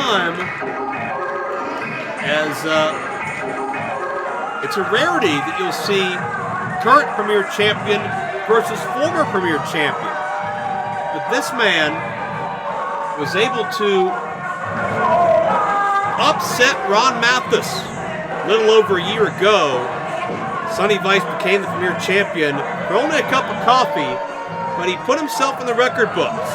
time, as it's a rarity that you'll see current Premier Champion versus former Premier Champion. But this man was able to upset Ron Mathis a little over a year ago. Sonny Vice became the Premier Champion for only a cup of coffee, but he put himself in the record books.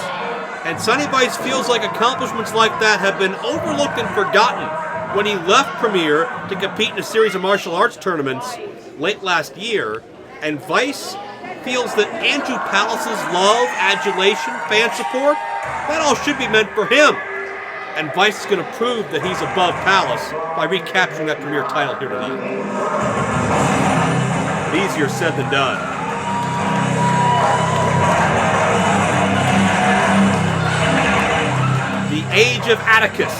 And Sonny Vice feels like accomplishments like that have been overlooked and forgotten when he left Premier to compete in a series of martial arts tournaments late last year. And Vice feels that Andrew Palace's love, adulation, fan support, that all should be meant for him. And Vice is going to prove that he's above Palace by recapturing that Premier title here tonight. But easier said than done. The age of Atticus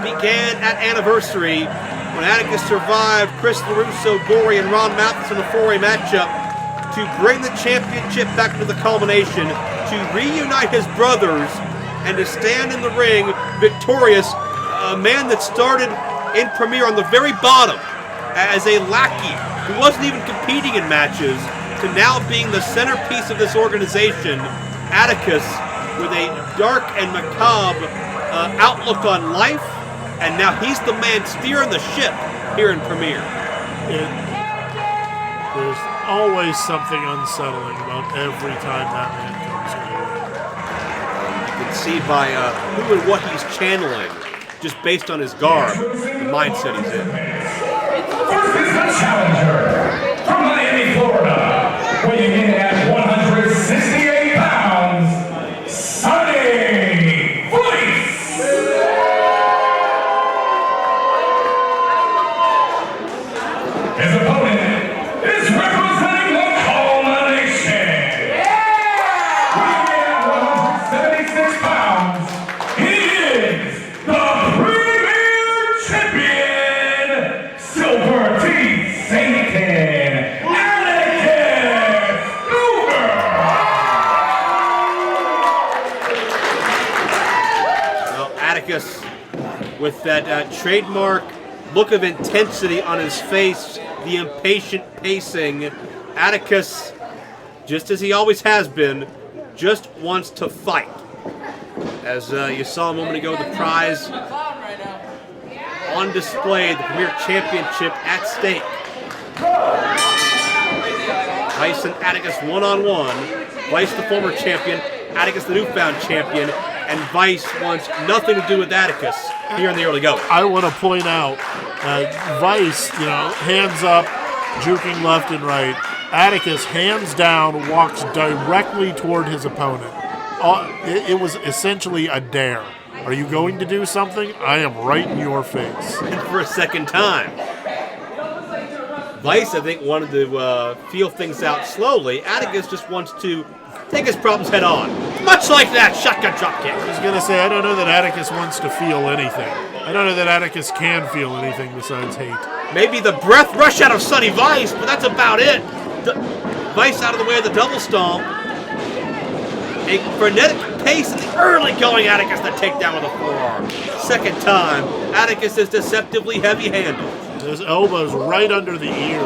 began at Anniversary when Atticus survived Chris LaRusso, Gory, and Ron Mathis in a four-way matchup to bring the championship back to the culmination, to reunite his brothers, and to stand in the ring victorious. A man that started in Premier on the very bottom as a lackey who wasn't even competing in matches, to now being the centerpiece of this organization. Atticus with a dark and macabre outlook on life, and now he's the man steering the ship here in Premier. There's always something unsettling about every time that man comes to the ring. You can see by who and what he's channeling, just based on his garb, the mindset he's in. First is the challenger from Miami, Florida, weighing in at 168 pounds, Sonny Vice. His opponent is representing the culmination. Weighing in at 176 pounds, he is the Premier Champion, Silver Teeth Satan, Atticus Cogar. Well, Atticus, with that trademark look of intensity on his face, the impatient pacing, Atticus, just as he always has been, just wants to fight. As you saw a moment ago, the prize on display, the Premier Championship at stake. Vice and Atticus one-on-one. Vice the former champion, Atticus the newfound champion, and Vice wants nothing to do with Atticus here in the early going. I want to point out Vice, hands up, juking left and right. Atticus, hands down, walks directly toward his opponent. It was essentially a dare. Are you going to do something? I am right in your face. And for a second time. Vice, I think, wanted to feel things out slowly. Atticus just wants to take his problems head on. Much like that shotgun drop kick. I was going to say, I don't know that Atticus wants to feel anything. I don't know that Atticus can feel anything besides hate. Maybe the breath rush out of Sonny Vice, but that's about it. Vice out of the way of the double stomp. A frenetic pace in the early going. Atticus the takedown with a forearm. Second time, Atticus is deceptively heavy-handed. His elbows right under the ear.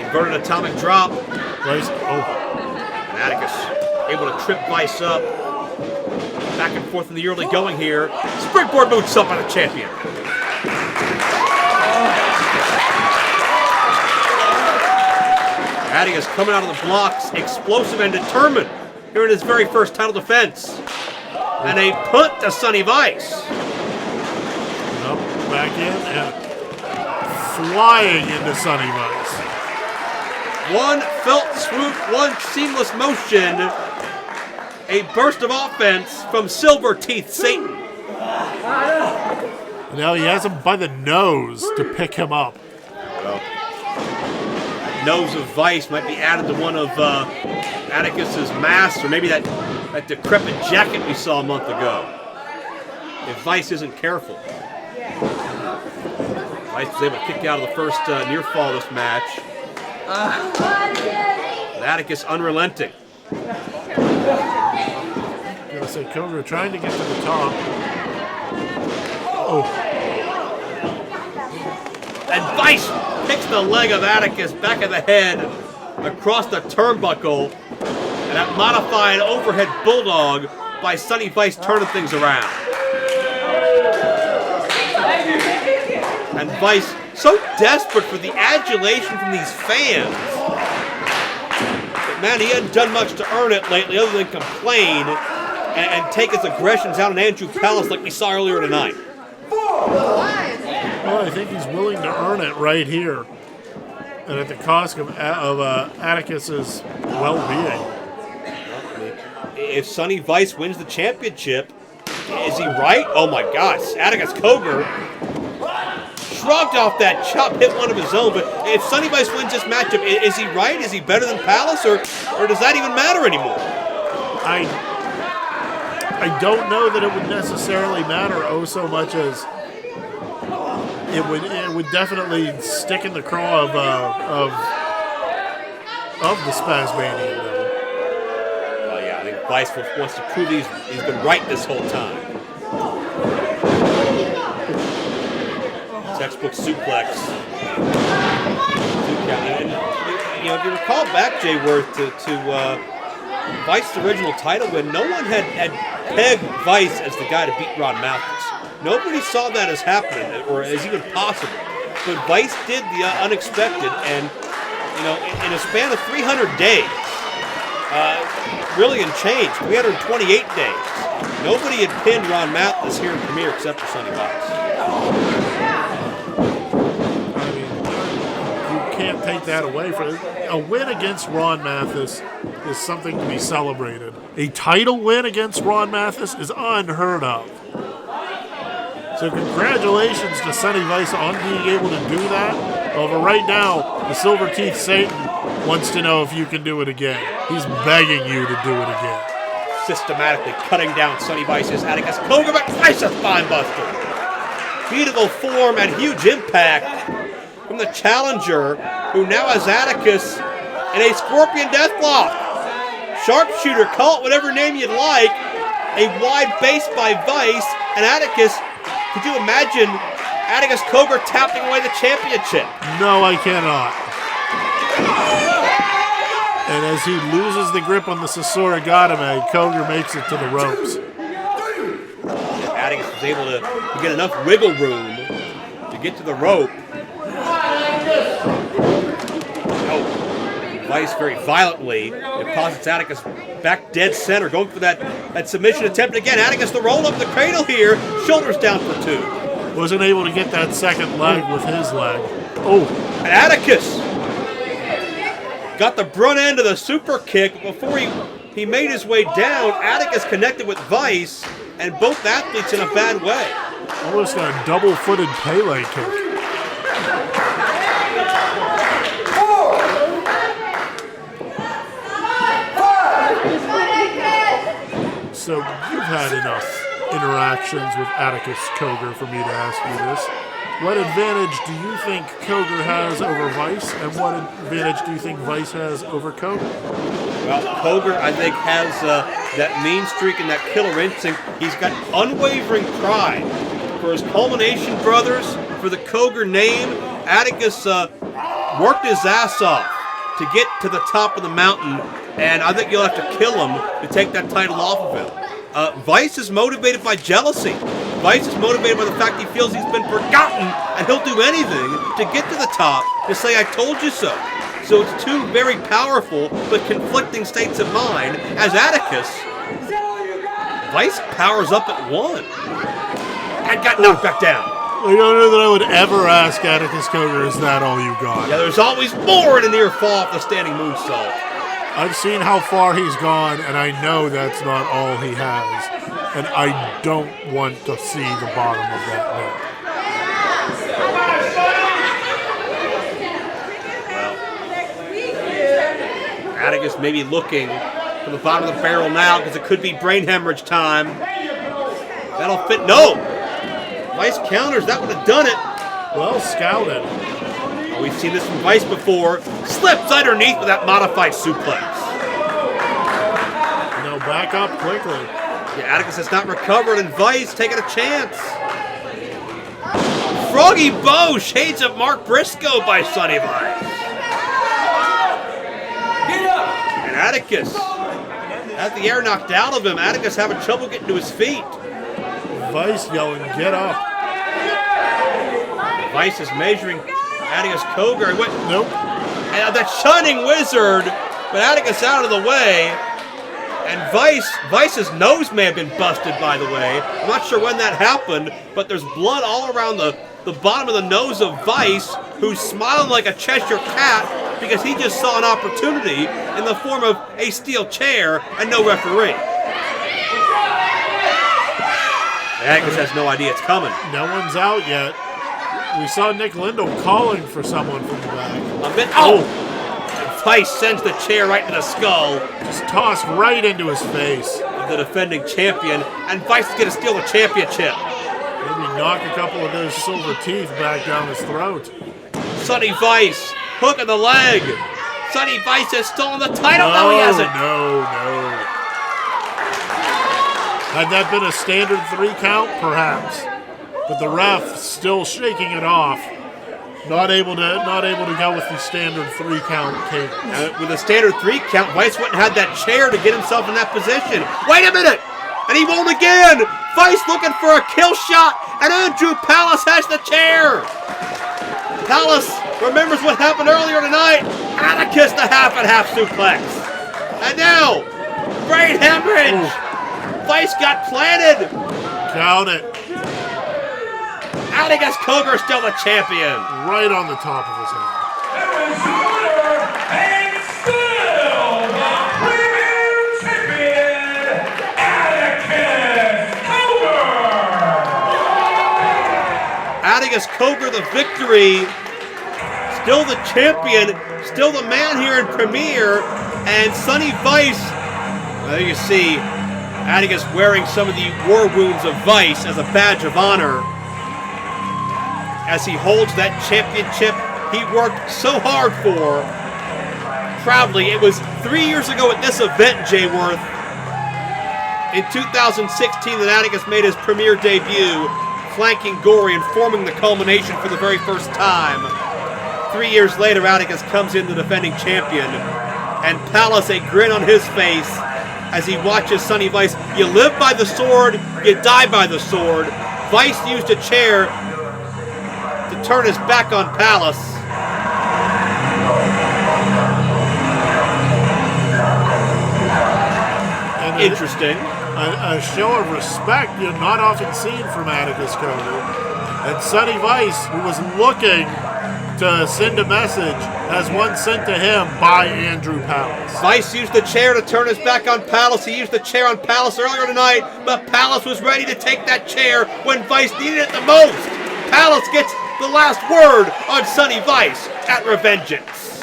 Inverted atomic drop. Vice, And Atticus able to trip Vice up. Back and forth in the early going here. Springboard moonsault by the champion. Atticus coming out of the blocks, explosive and determined here in his very first title defense. And a punt to Sonny Vice. Back in and flying into Sonny Vice. One felt swoop, one seamless motion. A burst of offense from Silver Teeth Satan. Now he has him by the nose to pick him up. Well, that nose of Vice might be added to one of Atticus's masks, or maybe that decrepit jacket we saw a month ago. If Vice isn't careful. Vice was able to kick out of the first near fall of this match. And Atticus unrelenting. I'm going to say Cogar trying to get to the top. Oh, And Vice kicks the leg of Atticus back of the head across the turnbuckle. And that modified overhead bulldog by Sonny Vice turning things around. And Vice so desperate for the adulation from these fans. But man, he hadn't done much to earn it lately other than complain and take his aggressions out on Andrew Callis like we saw earlier tonight. well, I think he's willing to earn it right here. And at the cost of Atticus's well-being. If Sonny Vice wins the championship, is he right? Oh my gosh, Atticus Cogar shrugged off that chop, hit one of his own. But if Sonny Vice wins this matchup, is he right? Is he better than Palace, or does that even matter anymore? I don't know that it would necessarily matter so much as it would definitely stick in the craw of the Spazmanian though. Well, yeah, I think Vice wants to prove he's been right this whole time. Textbook suplex. And, if you recall back, Jay Worth, to Vice's original title win, no one had pegged Vice as the guy to beat Ron Malthus. Nobody saw that as happening or as even possible. But Vice did the unexpected, and in a span of 300 days, really in change, 328 days, nobody had pinned Ron Malthus here in Premier except for Sonny Vice. Can't take that away from it. A win against Ron Mathis is something to be celebrated. A title win against Ron Mathis is unheard of. So congratulations to Sonny Vice on being able to do that. But right now, the Silver Teeth Satan wants to know if you can do it again. He's begging you to do it again. Systematically cutting down Sonny Vice's Atticus Cogar, but Vice a spine buster. Beautiful form and huge impact from the challenger, who now has Atticus in a Scorpion Deathlock. Sharpshooter, call it whatever name you'd like. A wide base by Vice, and Atticus, could you imagine Atticus Cogar tapping away the championship? No, I cannot. And as he loses the grip on the Sasorigatame, Cogar makes it to the ropes. Atticus was able to get enough wiggle room to get to the rope. Vice very violently deposits Atticus back dead center, going for that submission attempt again. Atticus the roll up the cradle here, shoulders down for two. Wasn't able to get that second leg with his leg. Oh, and Atticus got the brunt end of the super kick, but before he made his way down, Atticus connected with Vice, and both athletes in a bad way. Almost a double-footed Pele kick. So you've had enough interactions with Atticus Cogar for me to ask you this. What advantage do you think Cogar has over Vice, and what advantage do you think Vice has over Cogar? Well, Cogar, I think, has that mean streak and that killer instinct. He's got unwavering pride for his Culmination brothers, for the Cogar name. Atticus worked his ass off to get to the top of the mountain, and I think you'll have to kill him to take that title off of him. Vice is motivated by jealousy. Vice is motivated by the fact he feels he's been forgotten, and he'll do anything to get to the top to say, I told you so. So it's two very powerful but conflicting states of mind. As Atticus, Vice powers up at one and got knocked back down. I don't know that I would ever ask Atticus Cogar, is that all you got? Yeah, there's always more in a near fall off the standing moonsault. I've seen how far he's gone, and I know that's not all he has. And I don't want to see the bottom of that net. Well, Atticus may be looking for the bottom of the barrel now because it could be brain hemorrhage time. That'll fit. No! Vice counters. That would have done it. Well scouted. We've seen this from Vice before. Slips underneath with that modified suplex. No, back up quickly. Yeah, Atticus has not recovered, and Vice taking a chance. Froggy Bow, shades of Mark Briscoe by Sonny Vice. And Atticus had the air knocked out of him. Atticus having trouble getting to his feet. Vice yelling, get up. Vice is measuring Atticus Cogar. Nope. And that Shining Wizard, but Atticus out of the way. And Vice's nose may have been busted, by the way. I'm not sure when that happened, but there's blood all around the bottom of the nose of Vice, who's smiling like a Cheshire cat because he just saw an opportunity in the form of a steel chair and no referee. Atticus has no idea it's coming. No one's out yet. We saw Nick Lindell calling for someone from the back. Vice sends the chair right to the skull. Just tossed right into his face. The defending champion, and Vice is going to steal the championship. Maybe knock a couple of those silver teeth back down his throat. Sonny Vice, hook in the leg. Sonny Vice has stolen the title. No, he hasn't. No. Had that been a standard 3 count, perhaps. But the ref still shaking it off. Not able to go with the standard 3 count cadence. With a standard 3 count, Vice wouldn't have that chair to get himself in that position. Wait a minute! And he won't again! Vice looking for a kill shot, and Andrew Palace has the chair! Palace remembers what happened earlier tonight. Atticus the half and half suplex. And now, brain hemorrhage! Vice got planted! Count it. Atticus Cogar still the champion. Right on the top of his head. And still the Premier Champion, Atticus Cogar. Atticus Cogar the victory. Still the champion. Still the man here in Premier. And Sonny Vice. There you see Atticus wearing some of the war wounds of Vice as a badge of honor. As he holds that championship he worked so hard for, proudly. It was 3 years ago at this event, Jay Worth, in 2016, that Atticus made his premier debut, flanking Gory and forming the culmination for the very first time. 3 years later, Atticus comes in the defending champion, and Palace, a grin on his face as he watches Sonny Vice. You live by the sword, you die by the sword. Vice used a chair to turn his back on Palace. And interesting. A show of respect you're not often seen from Atticus Cogar. And Sonny Vice, who was looking to send a message, has one sent to him by Andrew Palace. Vice used the chair to turn his back on Palace. He used the chair on Palace earlier tonight, but Palace was ready to take that chair when Vice needed it the most. Palace gets the last word on Sonny Vice at Revengeance.